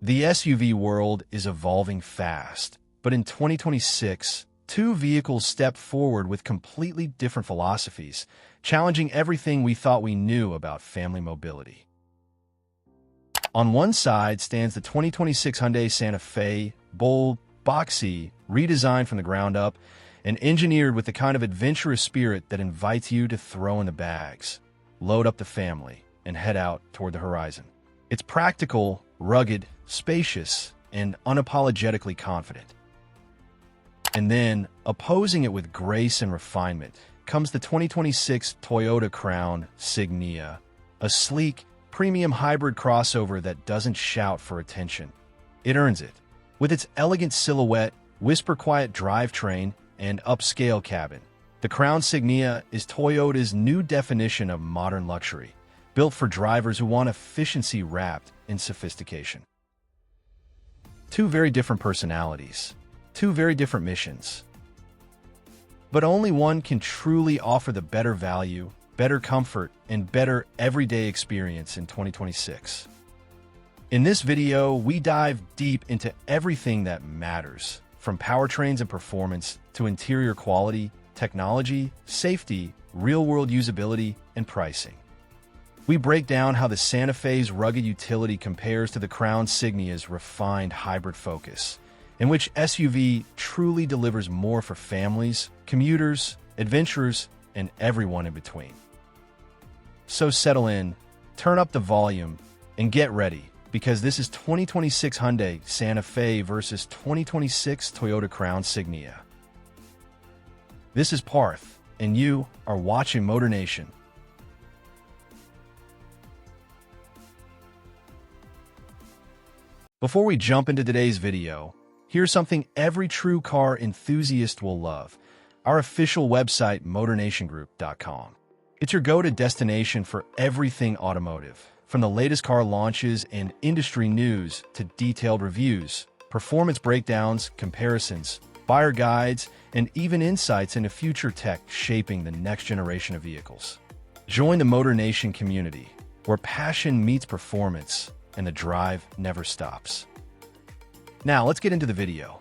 The SUV world is evolving fast, but in 2026, two vehicles stepped forward with completely different philosophies, challenging everything we thought we knew about family mobility. On one side stands the 2026 Hyundai Santa Fe, bold, boxy, redesigned from the ground up, and engineered with the kind of adventurous spirit that invites you to throw in the bags, load up the family, and head out toward the horizon. It's practical, rugged, spacious, and unapologetically confident. And then, opposing it with grace and refinement, comes the 2026 Toyota Crown Signia, a sleek, premium hybrid crossover that doesn't shout for attention. It earns it. With its elegant silhouette, whisper-quiet drivetrain, and upscale cabin, the Crown Signia is Toyota's new definition of modern luxury, built for drivers who want efficiency wrapped in sophistication. Two very different personalities, two very different missions. But only one can truly offer the better value, better comfort, and better everyday experience in 2026. In this video, we dive deep into everything that matters, from powertrains and performance to interior quality, technology, safety, real-world usability, and pricing. We break down how the Santa Fe's rugged utility compares to the Crown Signia's refined hybrid focus, in which SUV truly delivers more for families, commuters, adventurers, and everyone in between. So settle in, turn up the volume, and get ready, because this is 2026 Hyundai Santa Fe versus 2026 Toyota Crown Signia. This is Parth, and you are watching MotorNation. Before we jump into today's video, here's something every true car enthusiast will love: our official website, MotorNationGroup.com. It's your go-to destination for everything automotive, from the latest car launches and industry news to detailed reviews, performance breakdowns, comparisons, buyer guides, and even insights into future tech shaping the next generation of vehicles. Join the MotorNation community, where passion meets performance and the drive never stops. Now, let's get into the video.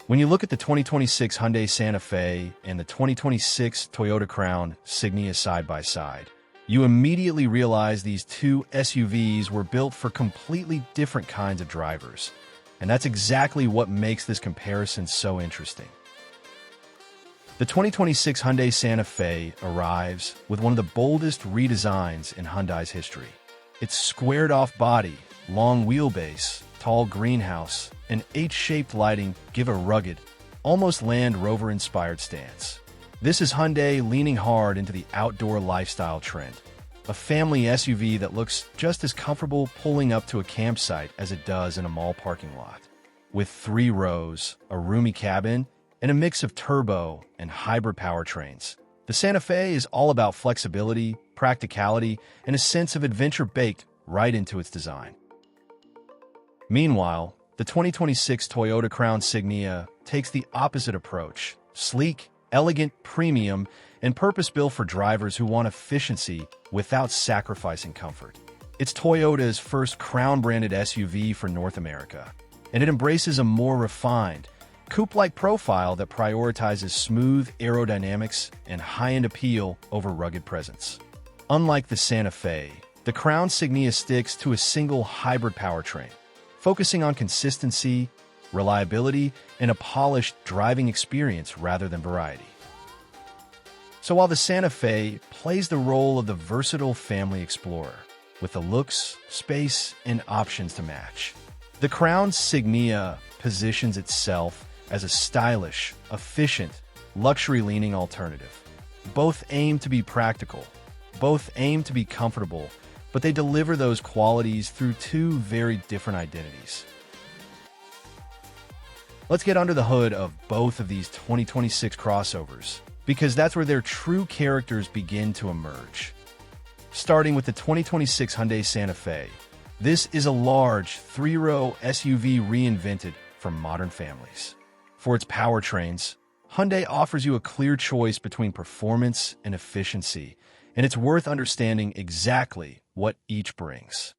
When you look at the 2026 Hyundai Santa Fe and the 2026 Toyota Crown Signia side by side, you immediately realize these two SUVs were built for completely different kinds of drivers. And that's exactly what makes this comparison so interesting. The 2026 Hyundai Santa Fe arrives with one of the boldest redesigns in Hyundai's history. Its squared-off body, long wheelbase, tall greenhouse, and H-shaped lighting give a rugged, almost Land Rover-inspired stance. This is Hyundai leaning hard into the outdoor lifestyle trend, a family SUV that looks just as comfortable pulling up to a campsite as it does in a mall parking lot. With 3 rows, a roomy cabin, and a mix of turbo and hybrid powertrains, the Santa Fe is all about flexibility, practicality, and a sense of adventure baked right into its design. Meanwhile, the 2026 Toyota Crown Signia takes the opposite approach: sleek, elegant, premium, and purpose-built for drivers who want efficiency without sacrificing comfort. It's Toyota's first Crown-branded SUV for North America, and it embraces a more refined, coupe-like profile that prioritizes smooth aerodynamics and high-end appeal over rugged presence. Unlike the Santa Fe, the Crown Signia sticks to a single hybrid powertrain, focusing on consistency, reliability, and a polished driving experience rather than variety. So while the Santa Fe plays the role of the versatile family explorer, with the looks, space, and options to match, the Crown Signia positions itself as a stylish, efficient, luxury-leaning alternative. Both aim to be practical, both aim to be comfortable, but they deliver those qualities through two very different identities. Let's get under the hood of both of these 2026 crossovers, because that's where their true characters begin to emerge. Starting with the 2026 Hyundai Santa Fe, this is a large, 3-row SUV reinvented for modern families. For its powertrains, Hyundai offers you a clear choice between performance and efficiency, and it's worth understanding exactly what each brings.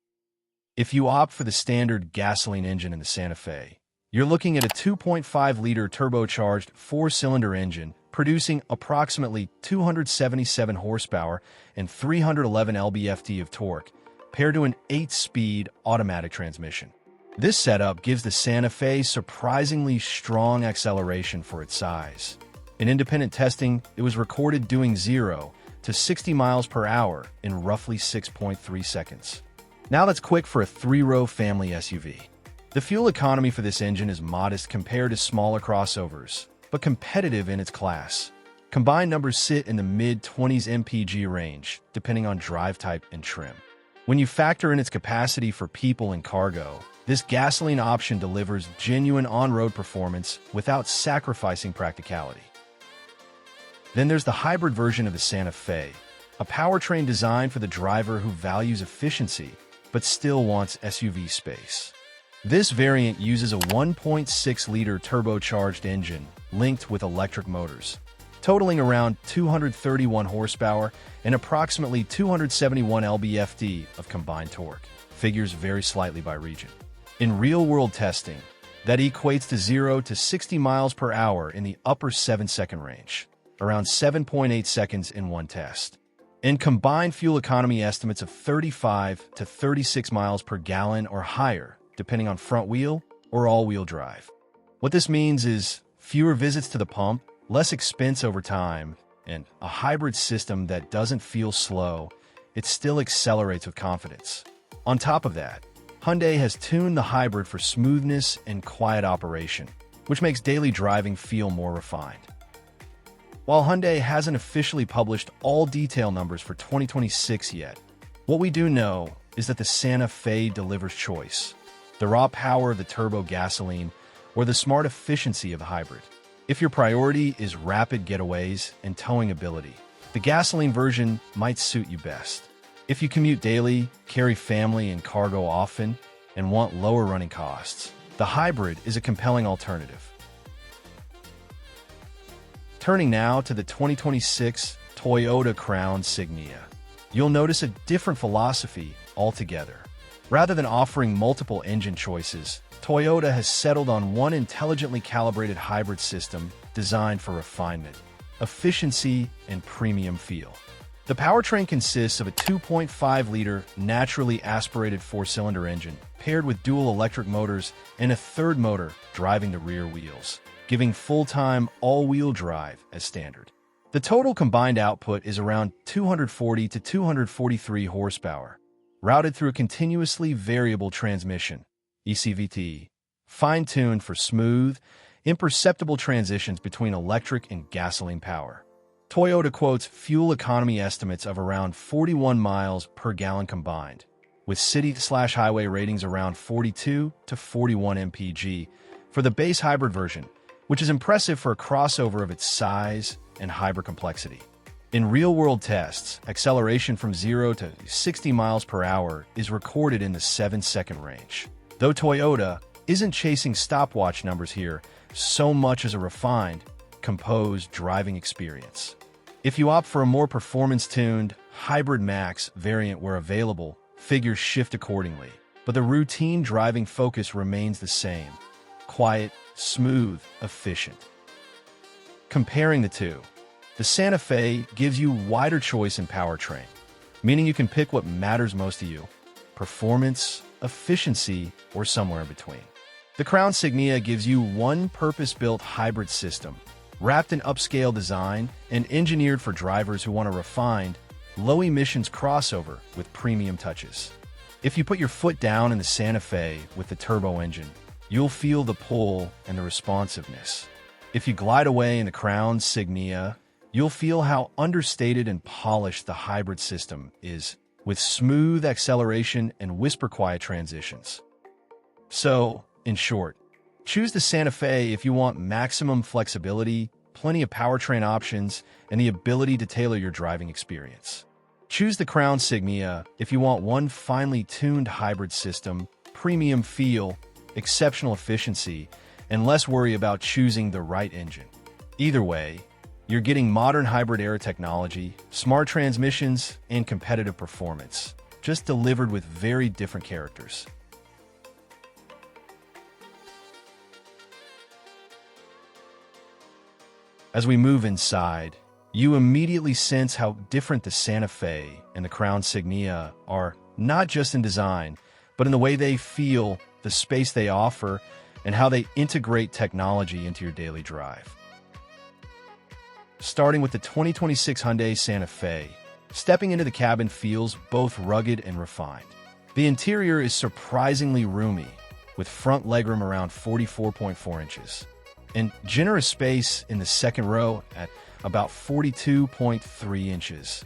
If you opt for the standard gasoline engine in the Santa Fe, you're looking at a 2.5-liter turbocharged four-cylinder engine producing approximately 277 horsepower and 311 lb-ft of torque, paired to an 8-speed automatic transmission. This setup gives the Santa Fe surprisingly strong acceleration for its size. In independent testing, it was recorded doing 0 to 60 miles per hour in roughly 6.3 seconds. Now that's quick for a 3-row family SUV. The fuel economy for this engine is modest compared to smaller crossovers, but competitive in its class. Combined numbers sit in the mid-20s mpg range, depending on drive type and trim. When you factor in its capacity for people and cargo, this gasoline option delivers genuine on-road performance without sacrificing practicality. Then there's the hybrid version of the Santa Fe, a powertrain designed for the driver who values efficiency but still wants SUV space. This variant uses a 1.6-liter turbocharged engine linked with electric motors, totaling around 231 horsepower and approximately 271 lb-ft of combined torque. Figures vary slightly by region. In real-world testing, that equates to 0 to 60 miles per hour in the upper 7-second range, around 7.8 seconds in one test. And combined fuel economy estimates of 35 to 36 miles per gallon or higher, depending on front-wheel or all-wheel drive. What this means is fewer visits to the pump, less expense over time, and a hybrid system that doesn't feel slow. It still accelerates with confidence. On top of that, Hyundai has tuned the hybrid for smoothness and quiet operation, which makes daily driving feel more refined. While Hyundai hasn't officially published all detail numbers for 2026 yet, what we do know is that the Santa Fe delivers choice: the raw power of the turbo gasoline or the smart efficiency of the hybrid. If your priority is rapid getaways and towing ability, the gasoline version might suit you best. If you commute daily, carry family and cargo often, and want lower running costs, the hybrid is a compelling alternative. Turning now to the 2026 Toyota Crown Signia, you'll notice a different philosophy altogether. Rather than offering multiple engine choices, Toyota has settled on one intelligently calibrated hybrid system designed for refinement, efficiency, and premium feel. The powertrain consists of a 2.5-liter naturally aspirated four-cylinder engine paired with dual electric motors and a third motor driving the rear wheels, giving full-time all-wheel drive as standard. The total combined output is around 240 to 243 horsepower, routed through a continuously variable transmission, ECVT, fine-tuned for smooth, imperceptible transitions between electric and gasoline power. Toyota quotes fuel economy estimates of around 41 miles per gallon combined, with city/highway ratings around 42 to 41 mpg for the base hybrid version, which is impressive for a crossover of its size and hybrid complexity. In real-world tests, acceleration from 0 to 60 miles per hour is recorded in the 7-second range. Though Toyota isn't chasing stopwatch numbers here so much as a refined, composed driving experience. If you opt for a more performance-tuned, Hybrid Max variant where available, figures shift accordingly, but the routine driving focus remains the same: quiet, smooth, efficient. Comparing the two, the Santa Fe gives you wider choice in powertrain, meaning you can pick what matters most to you: performance, efficiency, or somewhere in between. The Crown Signia gives you one purpose-built hybrid system, wrapped in upscale design and engineered for drivers who want a refined, low-emissions crossover with premium touches. If you put your foot down in the Santa Fe with the turbo engine, you'll feel the pull and the responsiveness. If you glide away in the Crown Signia, you'll feel how understated and polished the hybrid system is, with smooth acceleration and whisper-quiet transitions. So, in short, choose the Santa Fe if you want maximum flexibility, plenty of powertrain options, and the ability to tailor your driving experience. Choose the Crown Signia if you want one finely tuned hybrid system, premium feel, exceptional efficiency, and less worry about choosing the right engine. Either way, you're getting modern hybrid era technology, smart transmissions, and competitive performance. just delivered with very different characters. As we move inside, you immediately sense how different the Santa Fe and the Crown Signia are, not just in design, but in the way they feel, the space they offer, and how they integrate technology into your daily drive. Starting with the 2026 Hyundai Santa Fe, stepping into the cabin feels both rugged and refined. The interior is surprisingly roomy, with front legroom around 44.4 inches, and generous space in the second row at about 42.3 inches,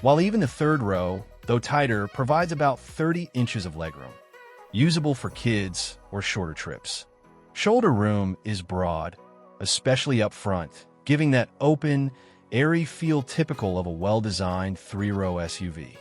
while even the third row, though tighter, provides about 30 inches of legroom, usable for kids or shorter trips. Shoulder room is broad, especially up front, giving that open, airy feel typical of a well-designed three-row SUV.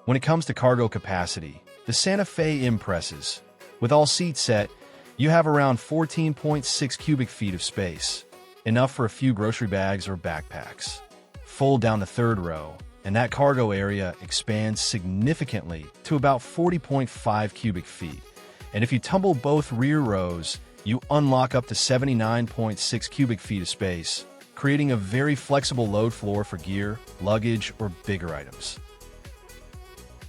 When it comes to cargo capacity, the Santa Fe impresses. With all seats set, you have around 14.6 cubic feet of space, enough for a few grocery bags or backpacks. Fold down the third row, and that cargo area expands significantly to about 40.5 cubic feet. And if you tumble both rear rows, you unlock up to 79.6 cubic feet of space, creating a very flexible load floor for gear, luggage, or bigger items.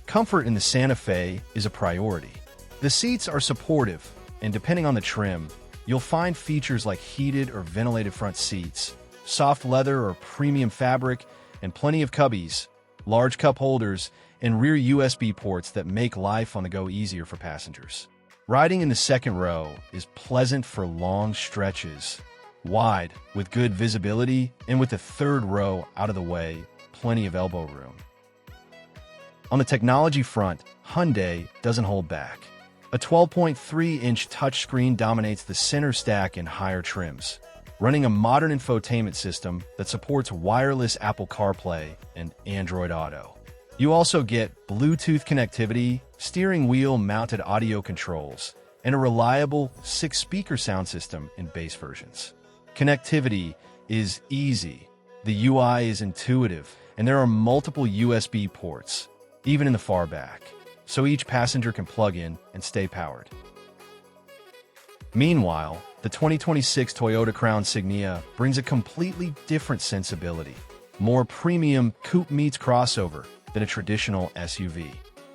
Comfort in the Santa Fe is a priority. The seats are supportive, and depending on the trim, you'll find features like heated or ventilated front seats, soft leather or premium fabric, and plenty of cubbies, large cup holders, and rear USB ports that make life on the go easier for passengers. Riding in the second row is pleasant for long stretches, wide, with good visibility, and with the third row out of the way, plenty of elbow room. On the technology front, Hyundai doesn't hold back. A 12.3-inch touchscreen dominates the center stack in higher trims, running a modern infotainment system that supports wireless Apple CarPlay and Android Auto. You also get Bluetooth connectivity, steering wheel-mounted audio controls, and a reliable 6-speaker sound system in base versions. Connectivity is easy, the UI is intuitive, and there are multiple USB ports, even in the far back, so each passenger can plug in and stay powered. Meanwhile, the 2026 Toyota Crown Signia brings a completely different sensibility, more premium coupe meets crossover than a traditional SUV.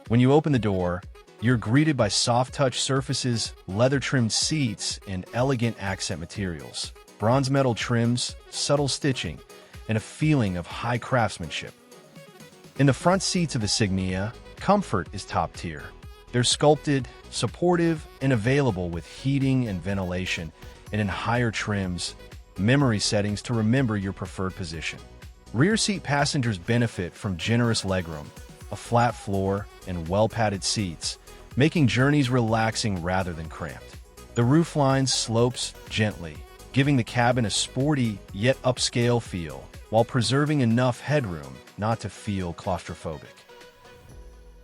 When you open the door, you're greeted by soft-touch surfaces, leather-trimmed seats, and elegant accent materials, bronze metal trims, subtle stitching, and a feeling of high craftsmanship. In the front seats of the Signia, comfort is top tier. They're sculpted, supportive, and available with heating and ventilation, and in higher trims, memory settings to remember your preferred position. Rear seat passengers benefit from generous legroom, a flat floor, and well-padded seats, making journeys relaxing rather than cramped. The roofline slopes gently, giving the cabin a sporty yet upscale feel, while preserving enough headroom not to feel claustrophobic.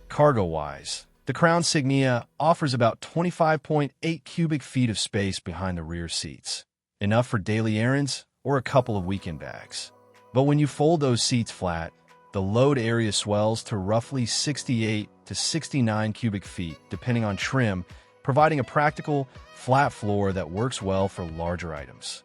Cargo-wise, the Crown Signia offers about 25.8 cubic feet of space behind the rear seats, enough for daily errands or a couple of weekend bags. But when you fold those seats flat, the load area swells to roughly 68 to 69 cubic feet, depending on trim, providing a practical, flat floor that works well for larger items.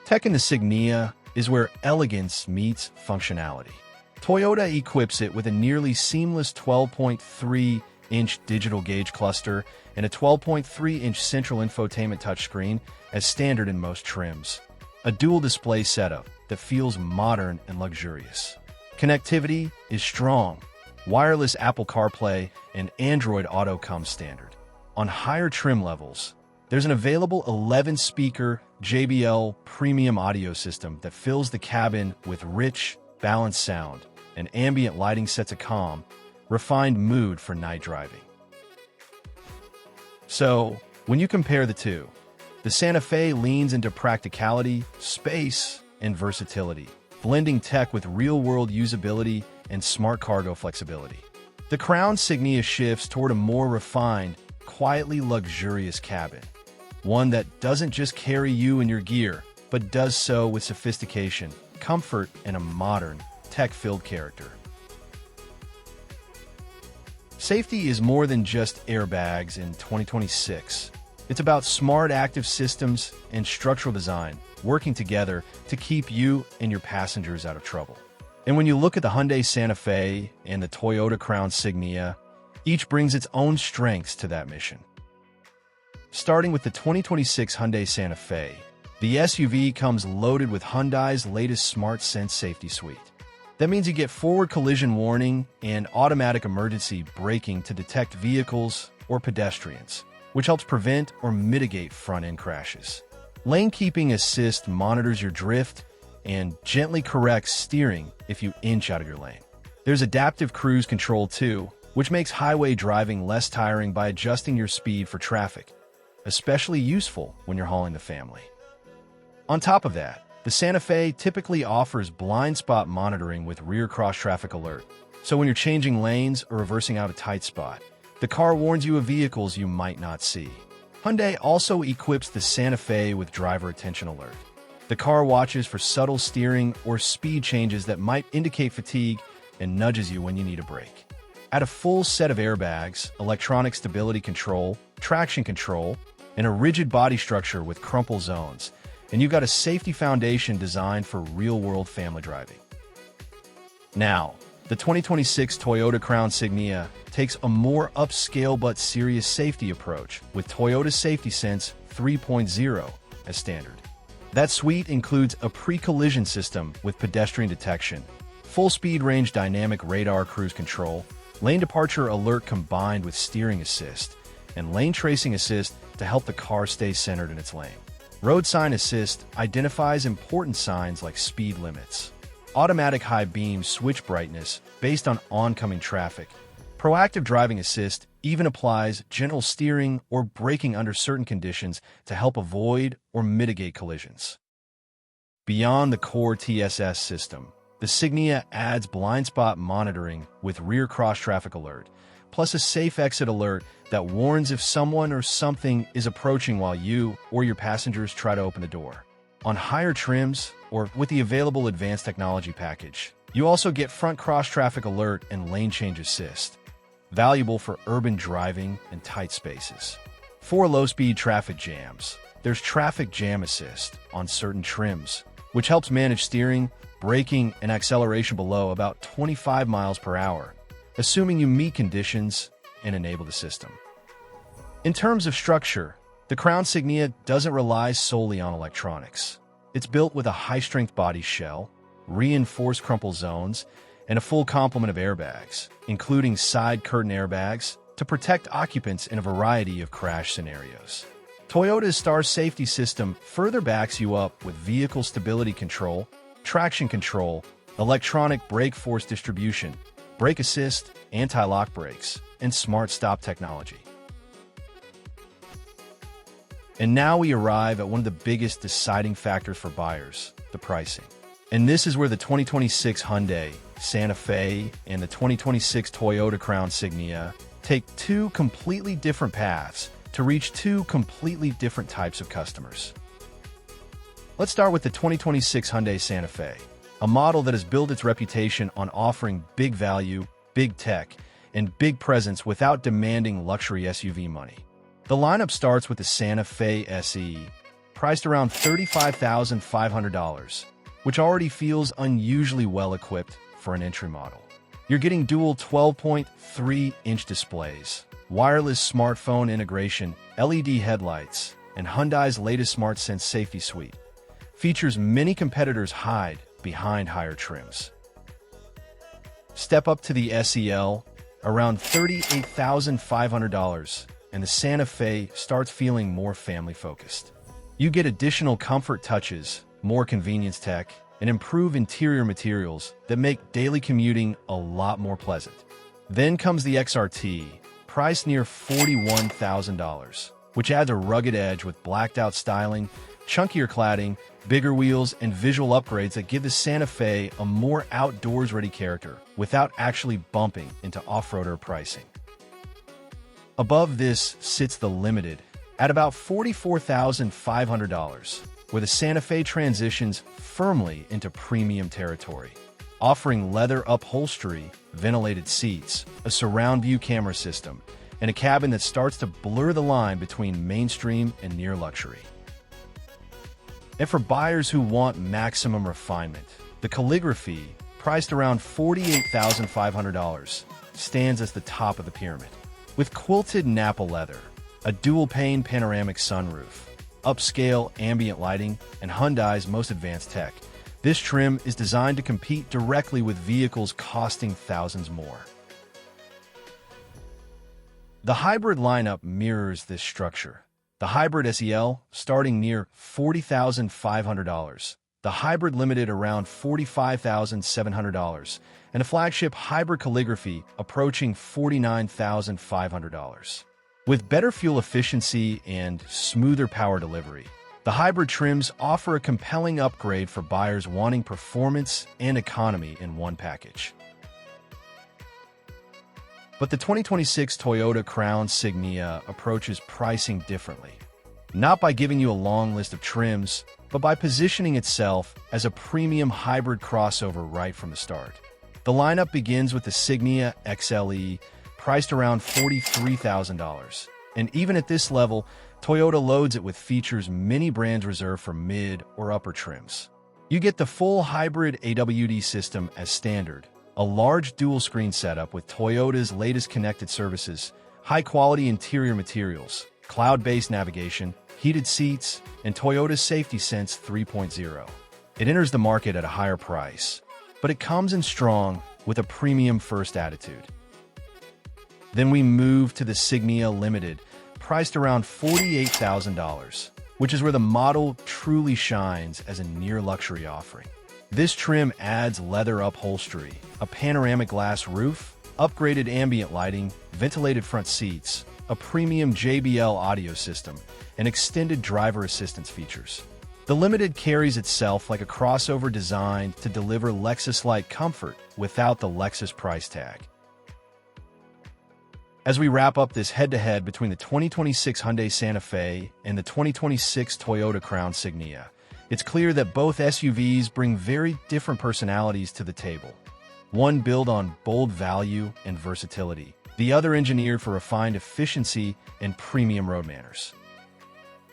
Tech in the Signia is where elegance meets functionality. Toyota equips it with a nearly seamless 12.3-inch digital gauge cluster and a 12.3-inch central infotainment touchscreen as standard in most trims. A dual display setup that feels modern and luxurious. Connectivity is strong. Wireless Apple CarPlay and Android Auto come standard. On higher trim levels, there's an available 11-speaker JBL premium audio system that fills the cabin with rich, balanced sound, and ambient lighting sets a calm, refined mood for night driving. So, when you compare the two, the Santa Fe leans into practicality, space, and versatility, blending tech with real-world usability and smart cargo flexibility. The Crown Signia shifts toward a more refined, quietly luxurious cabin, one that doesn't just carry you and your gear, but does so with sophistication, comfort, and a modern, tech-filled character. Safety is more than just airbags in 2026. It's about smart active systems and structural design working together to keep you and your passengers out of trouble. And when you look at the Hyundai Santa Fe and the Toyota Crown Signia, each brings its own strengths to that mission. Starting with the 2026 Hyundai Santa Fe, the SUV comes loaded with Hyundai's latest Smart Sense safety suite. That means you get forward collision warning and automatic emergency braking to detect vehicles or pedestrians, which helps prevent or mitigate front-end crashes. Lane keeping assist monitors your drift and gently corrects steering if you inch out of your lane. There's adaptive cruise control too, which makes highway driving less tiring by adjusting your speed for traffic, especially useful when you're hauling the family. On top of that, the Santa Fe typically offers blind spot monitoring with rear cross-traffic alert, so when you're changing lanes or reversing out a tight spot, the car warns you of vehicles you might not see. Hyundai also equips the Santa Fe with driver attention alert. The car watches for subtle steering or speed changes that might indicate fatigue and nudges you when you need a brake. Add a full set of airbags, electronic stability control, traction control, and a rigid body structure with crumple zones, and you've got a safety foundation designed for real-world family driving. Now, the 2026 Toyota Crown Signia takes a more upscale but serious safety approach with Toyota's Safety Sense 3.0 as standard. That suite includes a pre-collision system with pedestrian detection, full-speed range dynamic radar cruise control, lane departure alert combined with steering assist, and lane tracing assist to help the car stay centered in its lane. Road sign assist identifies important signs like speed limits. Automatic high beam switch brightness based on oncoming traffic. Proactive driving assist even applies gentle steering or braking under certain conditions to help avoid or mitigate collisions. Beyond the core TSS system, the Signia adds blind spot monitoring with rear cross-traffic alert, plus a safe exit alert that warns if someone or something is approaching while you or your passengers try to open the door. On higher trims, or with the available advanced technology package, you also get front cross-traffic alert and lane change assist, valuable for urban driving and tight spaces. For low-speed traffic jams, there's traffic jam assist on certain trims, which helps manage steering, braking, and acceleration below about 25 miles per hour, assuming you meet conditions and enable the system. In terms of structure, the Crown Signia doesn't rely solely on electronics. It's built with a high-strength body shell, reinforced crumple zones, and a full complement of airbags, including side curtain airbags, to protect occupants in a variety of crash scenarios. Toyota's Star Safety System further backs you up with vehicle stability control, traction control, electronic brake force distribution, brake assist, anti-lock brakes, and smart stop technology. And now we arrive at one of the biggest deciding factors for buyers, the pricing. And this is where the 2026 Hyundai Santa Fe and the 2026 Toyota Crown Signia take two completely different paths to reach two completely different types of customers. Let's start with the 2026 Hyundai Santa Fe, a model that has built its reputation on offering big value, big tech, and big presence without demanding luxury SUV money. The lineup starts with the Santa Fe SE, priced around $35,500, which already feels unusually well-equipped for an entry model. You're getting dual 12.3-inch displays, wireless smartphone integration, LED headlights, and Hyundai's latest Smart Sense safety suite. Features many competitors hide behind higher trims. Step up to the SEL, around $38,500, and the Santa Fe starts feeling more family-focused. You get additional comfort touches, more convenience tech, and improved interior materials that make daily commuting a lot more pleasant. Then comes the XRT, priced near $41,000, which adds a rugged edge with blacked-out styling, chunkier cladding, bigger wheels, and visual upgrades that give the Santa Fe a more outdoors-ready character without actually bumping into off-roader pricing. Above this sits the Limited at about $44,500, where the Santa Fe transitions firmly into premium territory. offering leather upholstery, ventilated seats, a surround view camera system, and a cabin that starts to blur the line between mainstream and near luxury. And for buyers who want maximum refinement, the Calligraphy, priced around $48,500, stands as the top of the pyramid. With quilted Napa leather, a dual-pane panoramic sunroof, upscale ambient lighting, and Hyundai's most advanced tech, this trim is designed to compete directly with vehicles costing thousands more. The hybrid lineup mirrors this structure. The Hybrid SEL starting near $40,500, the Hybrid Limited around $45,700, and a flagship Hybrid Calligraphy approaching $49,500. With better fuel efficiency and smoother power delivery, the hybrid trims offer a compelling upgrade for buyers wanting performance and economy in one package. But the 2026 Toyota Crown Signia approaches pricing differently, not by giving you a long list of trims, but by positioning itself as a premium hybrid crossover right from the start. The lineup begins with the Signia XLE, priced around $43,000. And even at this level, Toyota loads it with features many brands reserve for mid or upper trims. You get the full hybrid AWD system as standard, a large dual-screen setup with Toyota's latest connected services, high-quality interior materials, cloud-based navigation, heated seats, and Toyota's Safety Sense 3.0. It enters the market at a higher price, but it comes in strong with a premium-first attitude. Then we move to the Signia Limited, priced around $48,000, which is where the model truly shines as a near-luxury offering. This trim adds leather upholstery, a panoramic glass roof, upgraded ambient lighting, ventilated front seats, a premium JBL audio system, and extended driver assistance features. The Limited carries itself like a crossover designed to deliver Lexus-like comfort without the Lexus price tag. As we wrap up this head-to-head between the 2026 Hyundai Santa Fe and the 2026 Toyota Crown Signia, it's clear that both SUVs bring very different personalities to the table. One built on bold value and versatility, the other engineered for refined efficiency and premium road manners.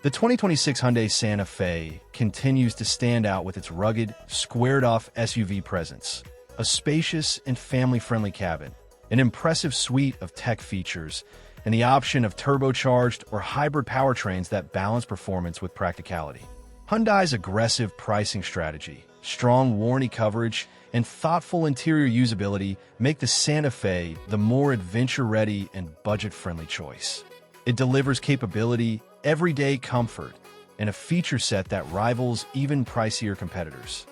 The 2026 Hyundai Santa Fe continues to stand out with its rugged, squared-off SUV presence, a spacious and family-friendly cabin, an impressive suite of tech features, and the option of turbocharged or hybrid powertrains that balance performance with practicality. Hyundai's aggressive pricing strategy, strong warranty coverage, and thoughtful interior usability make the Santa Fe the more adventure-ready and budget-friendly choice. It delivers capability, everyday comfort, and a feature set that rivals even pricier competitors.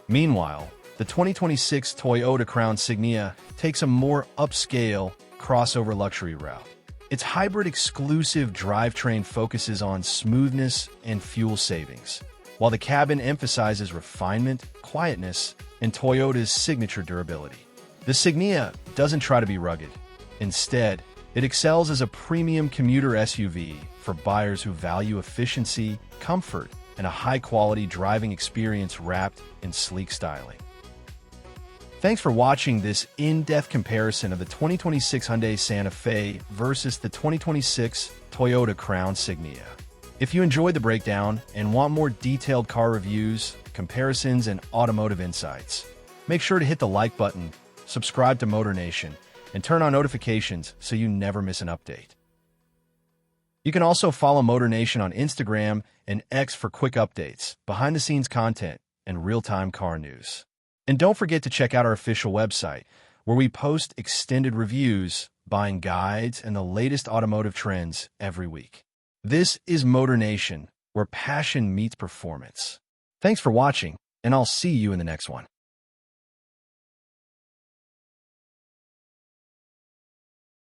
Meanwhile, the 2026 Toyota Crown Signia takes a more upscale, crossover luxury route. Its hybrid-exclusive drivetrain focuses on smoothness and fuel savings, while the cabin emphasizes refinement, quietness, and Toyota's signature durability. The Signia doesn't try to be rugged. Instead, it excels as a premium commuter SUV for buyers who value efficiency, comfort, and a high-quality driving experience wrapped in sleek styling. Thanks for watching this in-depth comparison of the 2026 Hyundai Santa Fe versus the 2026 Toyota Crown Signia. If you enjoyed the breakdown and want more detailed car reviews, comparisons, and automotive insights, make sure to hit the like button, subscribe to MotorNation, and turn on notifications so you never miss an update. You can also follow MotorNation on Instagram and X for quick updates, behind-the-scenes content, and real-time car news. And don't forget to check out our official website, where we post extended reviews, buying guides, and the latest automotive trends every week. This is MotorNation, where passion meets performance. Thanks for watching, and I'll see you in the next one.